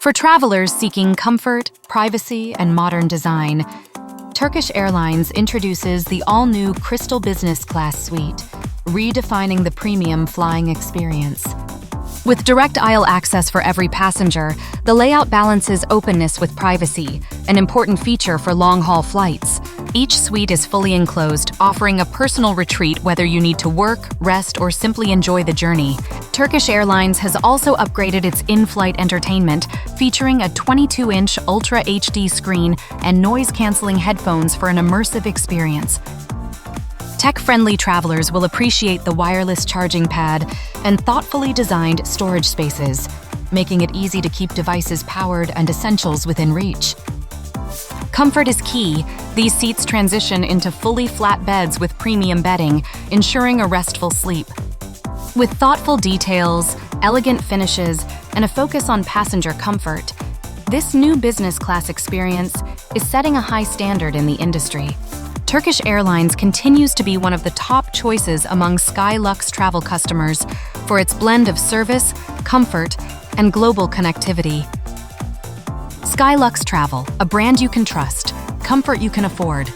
For travelers seeking comfort, privacy, and modern design, Turkish Airlines introduces the all-new Crystal Business Class Suite, redefining the premium flying experience. With direct aisle access for every passenger, the layout balances openness with privacy, an important feature for long-haul flights. Each suite is fully enclosed, offering a personal retreat whether you need to work, rest, or simply enjoy the journey. Turkish Airlines has also upgraded its in-flight entertainment, featuring a 22-inch Ultra HD screen and noise-canceling headphones for an immersive experience. Tech-friendly travelers will appreciate the wireless charging pad and thoughtfully designed storage spaces, making it easy to keep devices powered and essentials within reach. Comfort is key. These seats transition into fully flat beds with premium bedding, ensuring a restful sleep. With thoughtful details, elegant finishes, and a focus on passenger comfort, this new business class experience is setting a high standard in the industry. Turkish Airlines continues to be one of the top choices among Skylux travel customers for its blend of service, comfort, and global connectivity. Skylux Travel, a brand you can trust, comfort you can afford.